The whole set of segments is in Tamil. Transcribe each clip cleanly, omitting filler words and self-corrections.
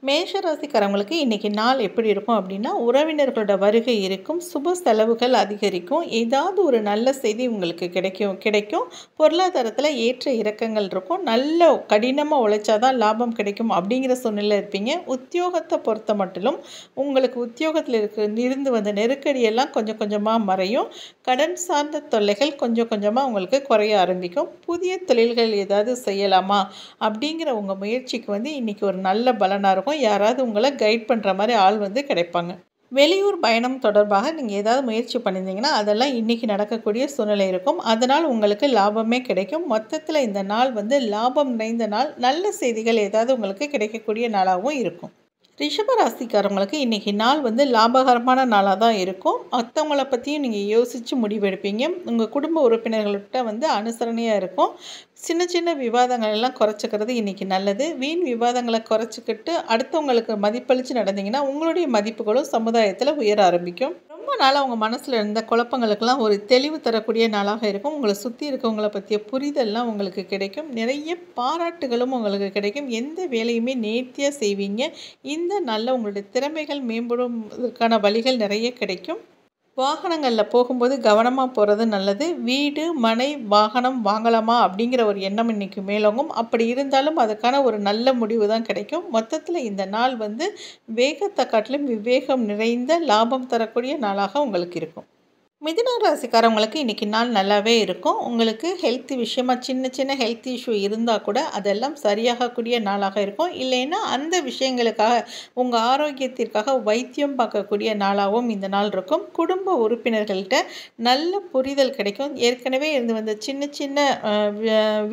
மேஷ ராசிக்காரங்களுக்கு இன்றைக்கி நாள் எப்படி இருக்கும் அப்படின்னா, உறவினர்களோட வருகை இருக்கும், சுப செலவுகள் அதிகரிக்கும், ஏதாவது ஒரு நல்ல செய்தி உங்களுக்கு கிடைக்கும். பொருளாதாரத்தில் ஏற்ற இறக்கங்கள் இருக்கும், நல்ல கடினமாக உழைச்சாதான் லாபம் கிடைக்கும் அப்படிங்கிற சூழ்நிலை இருப்பீங்க. உத்தியோகத்தை பொறுத்த மட்டிலும் உங்களுக்கு உத்தியோகத்தில் இருந்து வந்த நெருக்கடியெல்லாம் கொஞ்சம் கொஞ்சமாக மறையும். கடன் சார்ந்த தொல்லைகள் கொஞ்சம் கொஞ்சமாக உங்களுக்கு குறைய ஆரம்பிக்கும். புதிய தொழில்கள் ஏதாவது செய்யலாமா அப்படிங்கிற உங்கள் முயற்சிக்கு இன்றைக்கி ஒரு நல்ல பலனாக இருக்கும். யாராவது உங்களை கைட் பண்ணுற மாதிரி ஆள் கிடைப்பாங்க. வெளியூர் பயணம் தொடர்பாக நீங்கள் ஏதாவது முயற்சி பண்ணியிருந்தீங்கன்னா அதெல்லாம் இன்றைக்கி நடக்கக்கூடிய சூழ்நிலை இருக்கும். அதனால் உங்களுக்கு லாபமே கிடைக்கும். மொத்தத்தில் இந்த நாள் லாபம் நிறைந்த நாள். நல்ல செய்திகள் ஏதாவது உங்களுக்கு கிடைக்கக்கூடிய நாளாகவும் இருக்கும். ரிஷப ராசிக்காரங்களுக்கு இன்றைக்கி நாள் லாபகரமான நாளாக தான் இருக்கும். மற்றவங்கள பற்றியும் நீங்கள் யோசித்து முடிவெடுப்பீங்க. உங்கள் குடும்ப உறுப்பினர்கள்கிட்ட அனுசரணையாக இருக்கும். சின்ன சின்ன விவாதங்கள் எல்லாம் குறைச்சிக்கிறது இன்றைக்கி நல்லது. வீண் விவாதங்களை குறைச்சிக்கிட்டு அடுத்தவங்களுக்கு மதிப்பளித்து நடந்தீங்கன்னா உங்களுடைய மதிப்புகளும் சமுதாயத்தில் உயர ஆரம்பிக்கும். ரொம்ப நாளாக உங்கள் மனசில் இருந்த குழப்பங்களுக்கெல்லாம் ஒரு தெளிவு தரக்கூடிய நாளாக இருக்கும். உங்களை சுற்றி இருக்கவங்களை பற்றிய புரிதல்லாம் உங்களுக்கு கிடைக்கும். நிறைய பாராட்டுகளும் உங்களுக்கு கிடைக்கும். எந்த வேலையுமே நேர்த்தியாக செய்வீங்க. இந்த நாளில் உங்களுடைய திறமைகள் மேம்படுவதற்கான வழிகள் நிறைய கிடைக்கும். வாகனங்களில் போகும்போது கவனமாக போகிறது நல்லது. வீடு, மனை, வாகனம் வாங்கலாமா அப்படிங்கிற ஒரு எண்ணம் இன்றைக்கி மேலோங்கும். அப்படி இருந்தாலும் அதுக்கான ஒரு நல்ல முடிவு தான் கிடைக்கும். மொத்தத்தில் இந்த நாள் வேகத்தை காட்டிலும் விவேகம் நிறைந்த லாபம் தரக்கூடிய நாளாக உங்களுக்கு இருக்கும். மிதுன ராசிக்காரவங்களுக்கு இன்றைக்கி நாள் நல்லாவே இருக்கும். உங்களுக்கு ஹெல்த் விஷயமாக சின்ன சின்ன ஹெல்த் இஷ்யூ இருந்தால் கூட அதெல்லாம் சரியாகக்கூடிய நாளாக இருக்கும். இல்லைன்னா அந்த விஷயங்களுக்காக உங்கள் ஆரோக்கியத்திற்காக வைத்தியம் பார்க்கக்கூடிய நாளாகவும் இந்த நாள் இருக்கும். குடும்ப உறுப்பினர்கள்ட்ட நல்ல புரிதல் கிடைக்கும். ஏற்கனவே இருந்து வந்த சின்ன சின்ன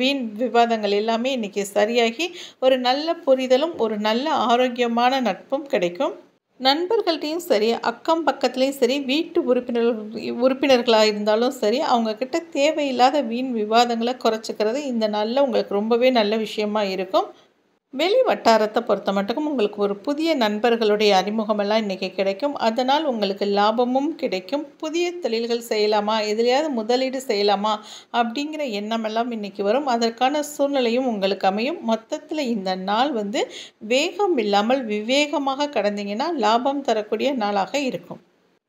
வீண் விவாதங்கள் எல்லாமே இன்றைக்கி சரியாகி ஒரு நல்ல புரிதலும் ஒரு நல்ல ஆரோக்கியமான நட்பும் கிடைக்கும். நண்பர்கள்ட்டையும் சரி, அக்கம் பக்கத்துலேயும் சரி, வீட்டு உறுப்பினர்களாக இருந்தாலும் சரி, அவங்கக்கிட்ட தேவையில்லாத வீண் விவாதங்களை குறைச்சிக்கிறது இந்த நாளில் உங்களுக்கு ரொம்பவே நல்ல விஷயமா இருக்கும். வெளி வட்டாரத்தை பொறுத்த மட்டுக்கும் உங்களுக்கு ஒரு புதிய நண்பர்களுடைய அறிமுகமெல்லாம் இன்றைக்கி கிடைக்கும். அதனால் உங்களுக்கு லாபமும் கிடைக்கும். புதிய தொழில்கள் செய்யலாமா, எதுலையாவது முதலீடு செய்யலாமா அப்படிங்கிற எண்ணமெல்லாம் இன்றைக்கி வரும். அதற்கான சூழ்நிலையும் உங்களுக்கு அமையும். மொத்தத்தில் இந்த நாள் வேகம் இல்லாமல் விவேகமாக கடந்தீங்கன்னா லாபம் தரக்கூடிய நாளாக இருக்கும்.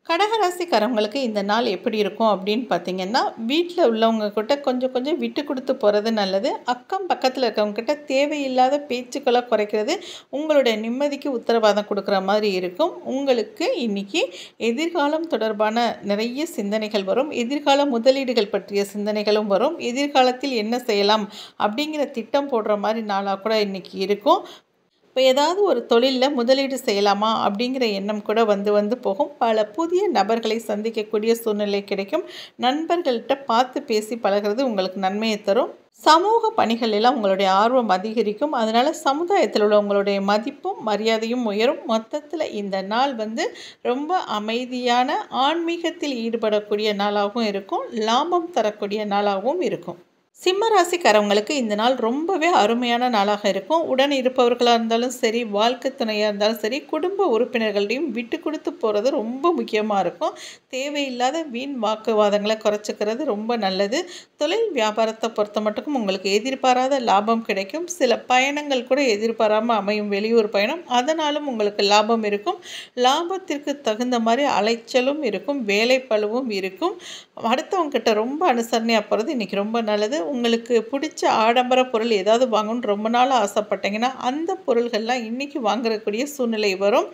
கடகராசிக்காரவங்களுக்கு இந்த நாள் எப்படி இருக்கும் அப்படின்னு பார்த்தீங்கன்னா, வீட்டில் உள்ளவங்க கிட்ட கொஞ்சம் கொஞ்சம் விட்டு கொடுத்து போகிறது நல்லது. அக்கம் பக்கத்தில் இருக்கவங்கக்கிட்ட தேவையில்லாத பேச்சுக்களை குறைக்கிறது உங்களுடைய நிம்மதிக்கு உத்தரவாதம் கொடுக்குற மாதிரி இருக்கும். உங்களுக்கு இன்றைக்கி எதிர்காலம் தொடர்பான நிறைய சிந்தனைகள் வரும். எதிர்கால முதலீடுகள் பற்றிய சிந்தனைகளும் வரும். எதிர்காலத்தில் என்ன செய்யலாம் அப்படிங்கிற திட்டம் போடுற மாதிரி நாளாக கூட இன்றைக்கி இருக்கும். இப்போ ஏதாவது ஒரு தொழிலில் முதலீடு செய்யலாமா அப்படிங்கிற எண்ணம் கூட வந்து போகும். பல புதிய நபர்களை சந்திக்கக்கூடிய சூழ்நிலை கிடைக்கும். நண்பர்கள்கிட்ட பார்த்து பேசி பழகிறது உங்களுக்கு நன்மையை தரும். சமூக பணிகள் எல்லாம் உங்களுடைய ஆர்வம் அதிகரிக்கும். அதனால் சமுதாயத்தில் உள்ள உங்களுடைய மதிப்பும் மரியாதையும் உயரும். மொத்தத்தில் இந்த நாள் ரொம்ப அமைதியான ஆன்மீகத்தில் ஈடுபடக்கூடிய நாளாகவும் இருக்கும். லாபம் தரக்கூடிய நாளாகவும் இருக்கும். சிம்ம ராசிக்காரவங்களுக்கு இந்த நாள் ரொம்பவே அருமையான நாளாக இருக்கும். உடன் இருப்பவர்களாக இருந்தாலும் சரி, வாழ்க்கை துணையாக இருந்தாலும் சரி, குடும்ப உறுப்பினர்களையும் விட்டு கொடுத்து போகிறது ரொம்ப முக்கியமாக இருக்கும். தேவையில்லாத வீண் வாக்குவாதங்களை குறைச்சிக்கிறது ரொம்ப நல்லது. தொழில் வியாபாரத்தை பொறுத்த மட்டுக்கும் உங்களுக்கு எதிர்பாராத லாபம் கிடைக்கும். சில பயணங்கள் கூட எதிர்பாராமல் அமையும், வெளியூர் பயணம். அதனாலும் உங்களுக்கு லாபம் இருக்கும். லாபத்திற்கு தகுந்த மாதிரி அலைச்சலும் இருக்கும், வேலை பளுவும் இருக்கும். அடுத்தவங்ககிட்ட ரொம்ப அனுசரணையாக போகிறது இன்றைக்கி ரொம்ப நல்லது. உங்களுக்கு பிடிச்ச ஆடம்பர பொருள் ஏதாவது வாங்கணும்னு ரொம்ப நாள் ஆசைப்பட்டீங்கன்னா அந்த பொருள்கள்லாம் இன்றைக்கி வாங்கக்கூடிய சூழ்நிலை வரும்.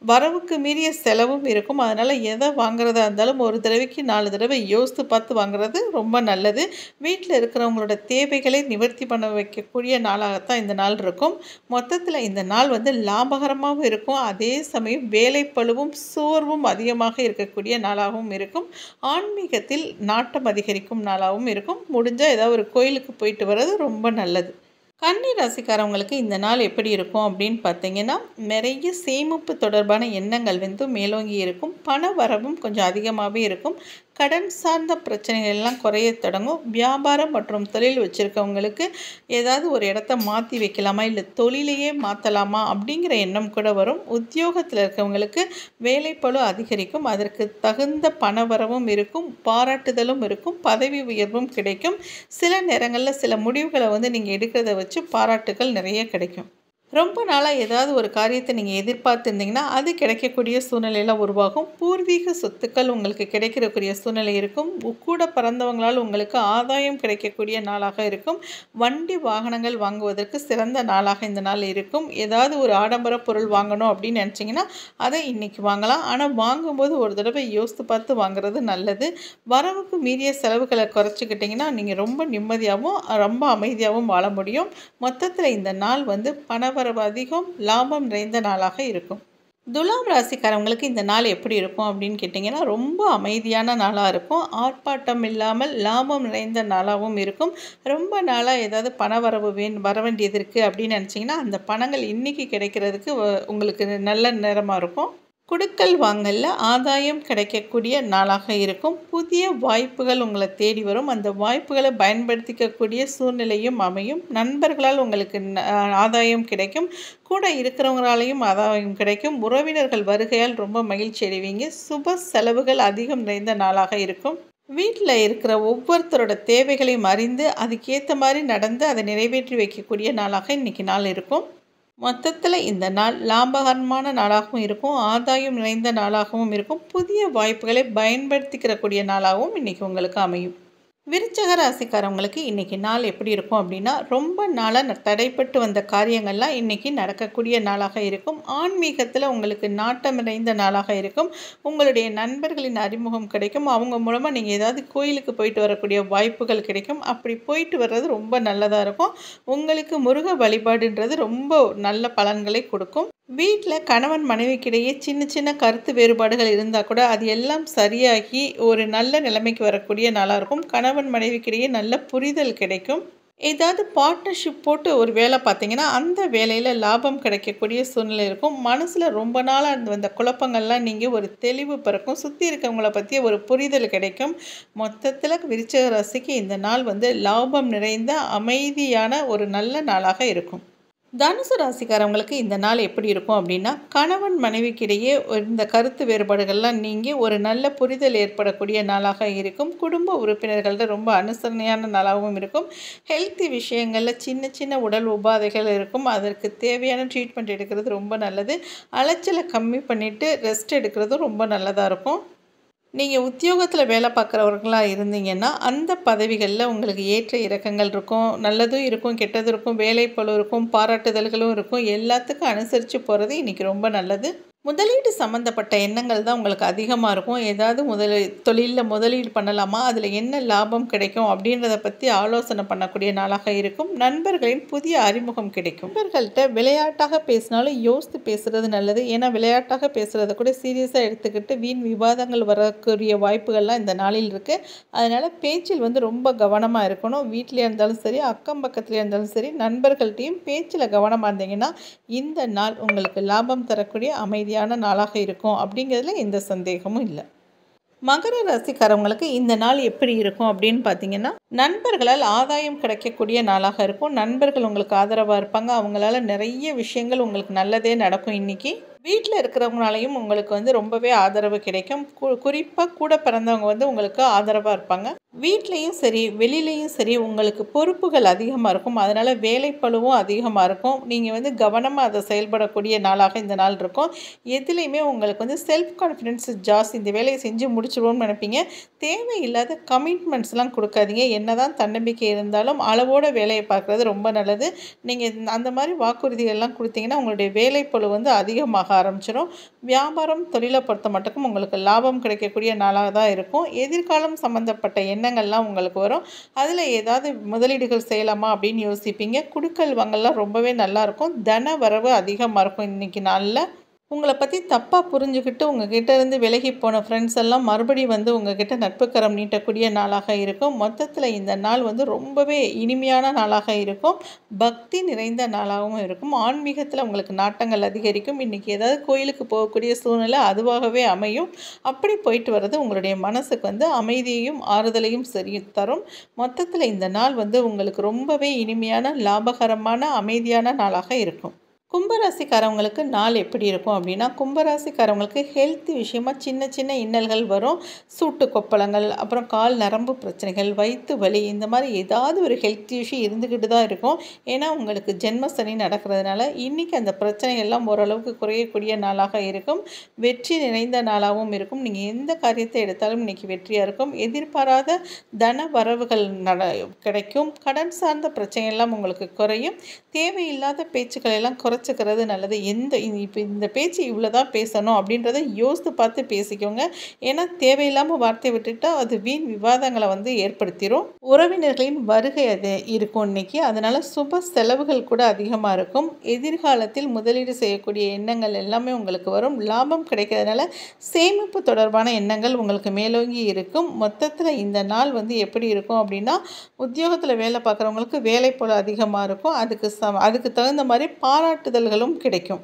வரவுக்கு மீறிய செலவும் இருக்கும். அதனால் எதை வாங்குறதா இருந்தாலும் ஒரு தடவைக்கு 4 தடவை யோசித்து பார்த்து வாங்குறது ரொம்ப நல்லது. வீட்டில் இருக்கிறவங்களோட தேவைகளை நிவர்த்தி பண்ண வைக்கக்கூடிய நாளாகத்தான் இந்த நாள் இருக்கும். மொத்தத்தில் இந்த நாள் லாபகரமாகவும் இருக்கும். அதே சமயம் வேலைப்பளுவும் சோர்வும் அதிகமாக இருக்கக்கூடிய நாளாகவும் இருக்கும். ஆன்மீகத்தில் நாட்டம் அதிகரிக்கும் நாளாகவும் இருக்கும். முடிஞ்சால் ஏதாவது ஒரு கோயிலுக்கு போயிட்டு வர்றது ரொம்ப நல்லது. கன்னி ராசிக்காரவங்களுக்கு இந்த நாள் எப்படி இருக்கும் அப்படின்னு பார்த்தீங்கன்னா, நிறைய சேமிப்பு தொடர்பான எண்ணங்கள் மேலோங்கி இருக்கும். பண வரவும் கொஞ்சம் அதிகமாகவே இருக்கும். கடன் சார்ந்த பிரச்சனைகள் எல்லாம் குறைய தொடங்கும். வியாபாரம் மற்றும் தொழில் வச்சுருக்கவங்களுக்கு ஏதாவது ஒரு இடத்த மாற்றி வைக்கலாமா, இல்லை தொழிலையே மாற்றலாமா அப்படிங்கிற எண்ணம் கூட வரும். உத்தியோகத்தில் இருக்கவங்களுக்கு வேலைப்பளு அதிகரிக்கும். அதற்கு தகுந்த பணவரவும் இருக்கும், பாராட்டுதலும் இருக்கும், பதவி உயர்வும் கிடைக்கும். சில நேரங்களில் சில முடிவுகளை நீங்கள் எடுக்கிறத வச்சு பாராட்டுகள் நிறைய கிடைக்கும். ரொம்ப நாளா ஏதாவது ஒரு காரியத்த நீங்க எதிர்பார்த்திருந்தீங்கன்னா, அது கிடைக்கக்கூடிய சூழ்நிலைலாம் உருவாகும். பூர்வீக சொத்துக்கள் உங்களுக்கு கிடைக்கிறக்கூடிய சூழ்நிலை இருக்கும். கூட பிறந்தவங்களால் உங்களுக்கு ஆதாயம் கிடைக்கக்கூடிய நாளாக இருக்கும். வண்டி, வாகனங்கள் வாங்குவதற்கு சிறந்த நாளாக இந்த நாள் இருக்கும். ஏதாவது ஒரு ஆடம்பர பொருள் வாங்கணும் அப்படின்னு நினச்சிங்கன்னா, அதை இன்னைக்கு வாங்கலாம். ஆனா வாங்கும்போது ஒரு தடவை யோசித்து பார்த்து வாங்குறது நல்லது. வரவுக்கு மீறிய செலவுகள குறைச்சுக்கிட்டீங்கன்னா, நீங்க ரொம்ப நிம்மதியாவும், ரொம்ப அமைதியாவும் வாழ முடியும். மொத்தத்துல இந்த நாள் வந்து பணவரவு அதிகம், லாபம் நிறைந்த நாளாக இருக்கும். துலாம் ராசிக்காரவங்களுக்கு இந்த நாள் எப்படி இருக்கும் அப்படின்னு கேட்டிங்கன்னா, ரொம்ப அமைதியான நாளா இருக்கும். ஆர்ப்பாட்டம் இல்லாமல் லாபம் நிறைந்த நாளாகவும் இருக்கும். ரொம்ப நாளா ஏதாவது பணவரவு வர வேண்டியது இருக்குது அப்படின்னு நினச்சிங்கன்னா, அந்த பணங்கள் இன்னைக்கு கிடைக்கிறதுக்கு உங்களுக்கு நல்ல நேரமாக இருக்கும். குடுக்கல் வாங்கல்ல ஆதாயம் கிடைக்கக்கூடிய நாளாக இருக்கும். புதிய வாய்ப்புகள் உங்களை தேடி வரும். அந்த வாய்ப்புகளை பயன்படுத்திக்கக்கூடிய சூழ்நிலையும் அமையும். நண்பர்களால் உங்களுக்கு ஆதாயம் கிடைக்கும். கூட இருக்கிறவங்களாலையும் ஆதாயம் கிடைக்கும். உறவினர்கள் வருகையால் ரொம்ப மகிழ்ச்சி அடைவீங்க. சுப செலவுகள் அதிகம் நிறைந்த நாளாக இருக்கும். வீட்டில் இருக்கிற ஒவ்வொருத்தரோட தேவைகளையும் அறிந்து அதுக்கேற்ற மாதிரி நடந்து அதை நிறைவேற்றி வைக்கக்கூடிய நாளாக இன்றைக்கி நாள் இருக்கும். மொத்தத்தில் இந்த நாள் லாபகரமான நாளாகவும் இருக்கும். ஆதாயம் நிறைந்த நாளாகவும் இருக்கும். புதிய வாய்ப்புகளை பயன்படுத்திக்கிறக்கூடிய நாளாகவும் இன்றைக்கி உங்களுக்கு அமையும். விருச்சக ராசிக்காரவங்களுக்கு இன்றைக்கி நாள் எப்படி இருக்கும் அப்படின்னா, ரொம்ப நாளாக தடைப்பட்டு வந்த காரியங்கள்லாம் இன்றைக்கி நடக்கக்கூடிய நாளாக இருக்கும். ஆன்மீகத்தில் உங்களுக்கு நாட்டம் நிறைந்த நாளாக இருக்கும். உங்களுடைய நண்பர்களின் அறிமுகம் கிடைக்கும். அவங்க மூலமாக நீங்கள் ஏதாவது கோயிலுக்கு போயிட்டு வரக்கூடிய வாய்ப்புகள் கிடைக்கும். அப்படி போயிட்டு வர்றது ரொம்ப நல்லதாக இருக்கும். உங்களுக்கு முருக வழிபாடுன்றது ரொம்ப நல்ல பலன்களை கொடுக்கும். வீட்டில் கணவன் மனைவிக்கிடையே சின்ன சின்ன கருத்து வேறுபாடுகள் இருந்தால் கூட அது எல்லாம் சரியாகி ஒரு நல்ல நிலைமைக்கு வரக்கூடிய நாளாக இருக்கும். கணவன் மனைவிக்கிடையே நல்ல புரிதல் கிடைக்கும். ஏதாவது பார்ட்னர்ஷிப் போட்டு ஒரு வேலை பார்த்தீங்கன்னா, அந்த வேலையில் லாபம் கிடைக்கக்கூடிய சூழ்நிலை இருக்கும். மனசில் ரொம்ப நாளாக வந்த குழப்பங்கள்லாம் நீங்கள் ஒரு தெளிவு பிறக்கும். சுற்றி இருக்கவங்கள பற்றிய ஒரு புரிதல் கிடைக்கும். மொத்தத்தில் விருச்சிக ராசிக்கு இந்த நாள் வந்து லாபம் நிறைந்த அமைதியான ஒரு நல்ல நாளாக இருக்கும். தனுசு ராசிக்காரவங்களுக்கு இந்த நாள் எப்படி இருக்கும் அப்படின்னா, கணவன் மனைவிக்கிடையே இந்த கருத்து வேறுபாடுகள்லாம் நீங்கி ஒரு நல்ல புரிதல் ஏற்படக்கூடிய நாளாக இருக்கும். குடும்ப உறுப்பினர்கள்ட்ட ரொம்ப அனுசரணையான நாளாகவும் இருக்கும். ஹெல்த்தி விஷயங்களில் சின்ன சின்ன உடல் உபாதைகள் இருக்கும். அதற்கு தேவையான ட்ரீட்மெண்ட் எடுக்கிறது ரொம்ப நல்லது. அலைச்சலை கம்மி பண்ணிவிட்டு ரெஸ்ட் எடுக்கிறதும் ரொம்ப நல்லதாக இருக்கும். நீங்கள் உத்தியோகத்தில் வேலை பார்க்குறவர்களாக இருந்தீங்கன்னா, அந்த பதவிகளில் உங்களுக்கு ஏற்ற இறக்கங்கள் இருக்கும். நல்லதும் இருக்கும், கெட்டதும் இருக்கும், வேலைப்பளு இருக்கும், பாராட்டுதல்களும் இருக்கும். எல்லாத்துக்கும் அனுசரித்து போகிறது இன்றைக்கி ரொம்ப நல்லது. முதலீடு சம்மந்தப்பட்ட எண்ணங்கள் தான் உங்களுக்கு அதிகமாக இருக்கும். ஏதாவது தொழிலில் முதலீடு பண்ணலாமா, அதில் என்ன லாபம் கிடைக்கும் அப்படின்றத பற்றி ஆலோசனை பண்ணக்கூடிய நாளாக இருக்கும். நண்பர்களின் புதிய அறிமுகம் கிடைக்கும். நண்பர்கள்ட்ட விளையாட்டாக பேசினாலும் யோசித்து பேசுகிறது நல்லது. ஏன்னா விளையாட்டாக பேசுகிறத கூட சீரியஸாக எடுத்துக்கிட்டு வீண் விவாதங்கள் வரக்கூடிய வாய்ப்புகள்லாம் இந்த நாளில் இருக்குது. அதனால் பேச்சில் வந்து ரொம்ப கவனமாக இருக்கணும். வீட்டிலே இருந்தாலும் சரி, அக்கம் பக்கத்துலேயே இருந்தாலும் சரி, நண்பர்கள்ட்டையும் பேச்சில் கவனமாக இருந்தீங்கன்னா இந்த நாள் உங்களுக்கு லாபம் தரக்கூடிய அமைதியான நாளாக இருக்கும் அப்படிங்கிறதுல எந்த சந்தேகமும் இல்லை. மகர ராசிக்காரவங்களுக்கு இந்த நாள் எப்படி இருக்கும் அப்படின்னு பார்த்தீங்கன்னா, நண்பர்களால் ஆதாயம் கிடைக்கக்கூடிய நாளாக இருக்கும். நண்பர்கள் உங்களுக்கு ஆதரவாக இருப்பாங்க. அவங்களால நிறைய விஷயங்கள் உங்களுக்கு நல்லதே நடக்கும். இன்றைக்கி வீட்டில் இருக்கிறவங்களாலையும் உங்களுக்கு வந்து ரொம்பவே ஆதரவு கிடைக்கும். குறிப்பாக கூட பிறந்தவங்க வந்து உங்களுக்கு ஆதரவாக இருப்பாங்க. வீட்லேயும் சரி, வெளியிலையும் சரி உங்களுக்கு பொறுப்புகள் அதிகமாக இருக்கும். அதனால் வேலைப்பளுவும் அதிகமாக இருக்கும். நீங்கள் வந்து கவனமாக அதை செயல்படக்கூடிய நாளாக இந்த நாள் இருக்கும். எதுலேயுமே உங்களுக்கு வந்து செல்ஃப் கான்ஃபிடென்ஸ் ஜாஸ்தி. இந்த வேலையை செஞ்சு முடிச்சிடுவோம்னு நினைப்பீங்க. தேவையில்லாத கமிட்மெண்ட்ஸ்லாம் கொடுக்காதீங்க. என்னதான் தன்னம்பிக்கை இருந்தாலும் அளவோட வேலையை பார்க்குறது ரொம்ப நல்லது. நீங்கள் அந்த மாதிரி வாக்குறுதிகள்லாம் கொடுத்தீங்கன்னா உங்களுடைய வேலைப்பளு வந்து அதிகமாக ஆரம்பிச்சிடும். வியாபாரம், தொழிலை பொறுத்த மட்டுக்கும் உங்களுக்கு லாபம் கிடைக்கக்கூடிய நாளாக தான் இருக்கும். எதிர்காலம் சம்மந்தப்பட்ட எண்ணங்கள்லாம் உங்களுக்கு வரும். அதில் ஏதாவது முதலீடுகள் செய்யலாமா அப்படின்னு யோசிப்பீங்க. குடுக்கல் வாங்கல்லாம் ரொம்பவே நல்லாயிருக்கும். தன வரவு அதிகமாக இருக்கும். இன்றைக்கி நாளில் உங்களை பற்றி தப்பாக புரிஞ்சுக்கிட்டு உங்ககிட்ட இருந்து விலகி போன ஃப்ரெண்ட்ஸ் எல்லாம் மறுபடியும் வந்து உங்ககிட்ட நட்புக்கரம் நீட்டக்கூடிய நாளாக இருக்கும். மொத்தத்தில் இந்த நாள் வந்து ரொம்பவே இனிமையான நாளாக இருக்கும். பக்தி நிறைந்த நாளாகவும் இருக்கும். ஆன்மீகத்தில் உங்களுக்கு நாட்டங்கள் அதிகரிக்கும். இன்றைக்கி ஏதாவது கோயிலுக்கு போகக்கூடிய சூழ்நிலை அதுவாகவே அமையும். அப்படி போயிட்டு வர்றது உங்களுடைய மனசுக்கு வந்து அமைதியையும் ஆறுதலையும் சரி தரும். மொத்தத்தில் இந்த நாள் வந்து உங்களுக்கு ரொம்பவே இனிமையான, லாபகரமான, அமைதியான நாளாக இருக்கும். கும்பராசிக்காரவங்களுக்கு நாள் எப்படி இருக்கும் அப்படின்னா, கும்பராசிக்காரவங்களுக்கு ஹெல்த் விஷயமா சின்ன சின்ன இன்னல்கள் வரும். சூட்டு கொப்பளங்கள், அப்புறம் கால் நரம்பு பிரச்சனைகள், வயித்து வலி, இந்த மாதிரி ஏதாவது ஒரு ஹெல்த் இஷ்யூ இருந்துக்கிட்டு தான் இருக்கும். ஏன்னா உங்களுக்கு ஜென்ம சனி நடக்கிறதுனால இன்றைக்கி அந்த பிரச்சனைகள்லாம் ஓரளவுக்கு குறையக்கூடிய நாளாக இருக்கும். வெற்றி நிறைந்த நாளாகவும் இருக்கும். நீங்கள் எந்த காரியத்தை எடுத்தாலும் இன்றைக்கி வெற்றியாக இருக்கும். எதிர்பாராத தன வரவுகள் கிடைக்கும். கடன் சார்ந்த பிரச்சனைகள்லாம் உங்களுக்கு குறையும். தேவையில்லாத பேச்சுக்களை எல்லாம் குறைச்சிக்கிறது நல்லது. இப்போ இந்த பேச்சு இவ்வளோ தான் பேசணும் அப்படின்றத யோசித்து பார்த்து பேசிக்கோங்க. ஏன்னா தேவையில்லாமல் வார்த்தை விட்டுட்டா அது வீண் விவாதங்களை வந்து ஏற்படுத்திடும். உறவினர்களின் வருகை அது இருக்கும் இன்னைக்கு. அதனால் சுப செலவுகள் கூட அதிகமாக இருக்கும். எதிர்காலத்தில் முதலீடு செய்யக்கூடிய எண்ணங்கள் எல்லாமே உங்களுக்கு வரும். லாபம் கிடைக்கிறதுனால சேமிப்பு தொடர்பான எண்ணங்கள் உங்களுக்கு மேலோங்கி இருக்கும். மொத்தத்தில் இந்த நாள் வந்து எப்படி இருக்கும் அப்படின்னா, உத்தியோகத்தில் வேலை பார்க்குறவங்களுக்கு வேலை போல் அதிகமாக இருக்கும். அதுக்கு தகுந்த மாதிரி பாராட்டுதல்களும் கிடைக்கும்.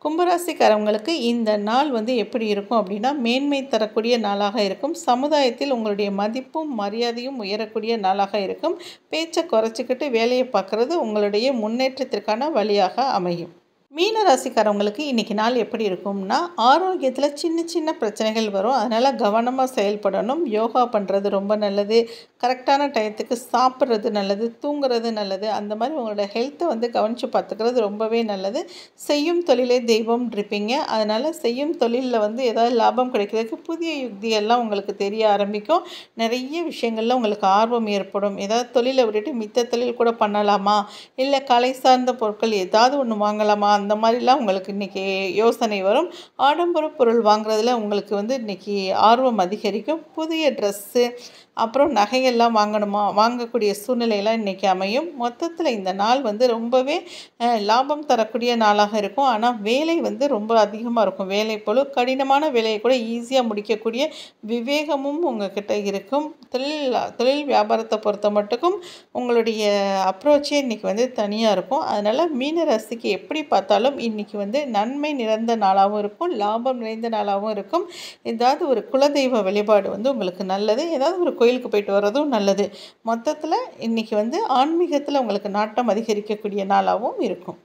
கும்பராசிக்காரவங்களுக்கு இந்த நாள் வந்து எப்படி இருக்கும் அப்படின்னா, மேன்மை தரக்கூடிய நாளாக இருக்கும். சமுதாயத்தில் உங்களுடைய மதிப்பும் மரியாதையும் உயரக்கூடிய நாளாக இருக்கும். பேச்சை குறைச்சிக்கிட்டு வேலையை பார்க்குறது உங்களுடைய முன்னேற்றத்திற்கான வழியாக அமையும். மீன ராசிக்காரவங்களுக்கு இன்றைக்கி நாள் எப்படி இருக்கும்னா, ஆரோக்கியத்தில் சின்ன சின்ன பிரச்சனைகள் வரும். அதனால் கவனமாக செயல்படணும். யோகா பண்ணுறது ரொம்ப நல்லது. கரெக்டான டயத்துக்கு சாப்பிட்றது நல்லது, தூங்குறது நல்லது. அந்த மாதிரி உங்களோட ஹெல்த்தை வந்து கவனித்து பார்த்துக்கிறது ரொம்பவே நல்லது. செய்யும் தொழிலே தெய்வம் இருப்பீங்க. அதனால் செய்யும் தொழிலில் வந்து ஏதாவது லாபம் கிடைக்கிறதுக்கு புதிய யுக்திகள்லாம் உங்களுக்கு தெரிய ஆரம்பிக்கும். நிறைய விஷயங்களில் உங்களுக்கு ஆர்வம் ஏற்படும். ஏதாவது தொழிலை விட்டுட்டு மித்த தொழில் கூட பண்ணலாமா, இல்லை கலை சார்ந்த பொருட்கள் ஏதாவது ஒன்று வாங்கலாமா, அந்த மாதிரிலாம் உங்களுக்கு இன்றைக்கி யோசனை வரும். ஆடம்பர பொருள் வாங்குறதுல உங்களுக்கு வந்து இன்றைக்கி ஆர்வம் அதிகரிக்கும். புதிய ட்ரெஸ்ஸு, அப்புறம் நகையெல்லாம் வாங்கக்கூடிய சூழ்நிலையெல்லாம் இன்றைக்கி அமையும். மொத்தத்தில் இந்த நாள் வந்து ரொம்பவே லாபம் தரக்கூடிய நாளாக இருக்கும். ஆனால் வேலை வந்து ரொம்ப அதிகமாக இருக்கும். வேலை போல் கடினமான வேலையை கூட ஈஸியாக முடிக்கக்கூடிய விவேகமும் உங்கள்கிட்ட இருக்கும். தொழில் வியாபாரத்தை பொறுத்த மட்டுக்கும் உங்களுடைய அப்ரோச்சே இன்றைக்கி வந்து தனியாக இருக்கும். அதனால் மீன ராசிக்கு எப்படி பார்த்தாலும் இன்றைக்கி வந்து நன்மை நிறைந்த நாளாகவும் இருக்கும், லாபம் நிறைந்த நாளாகவும் இருக்கும். ஏதாவது ஒரு குலதெய்வ வழிபாடு வந்து உங்களுக்கு நல்லது. ஏதாவது ஒரு கோயிலுக்கு போயிட்டு வர்றதும் நல்லது. மொத்தத்தில் இன்றைக்கி வந்து ஆன்மீகத்தில் உங்களுக்கு நாட்டம் அதிகரிக்கக்கூடிய நாளாகவும் இருக்கும்.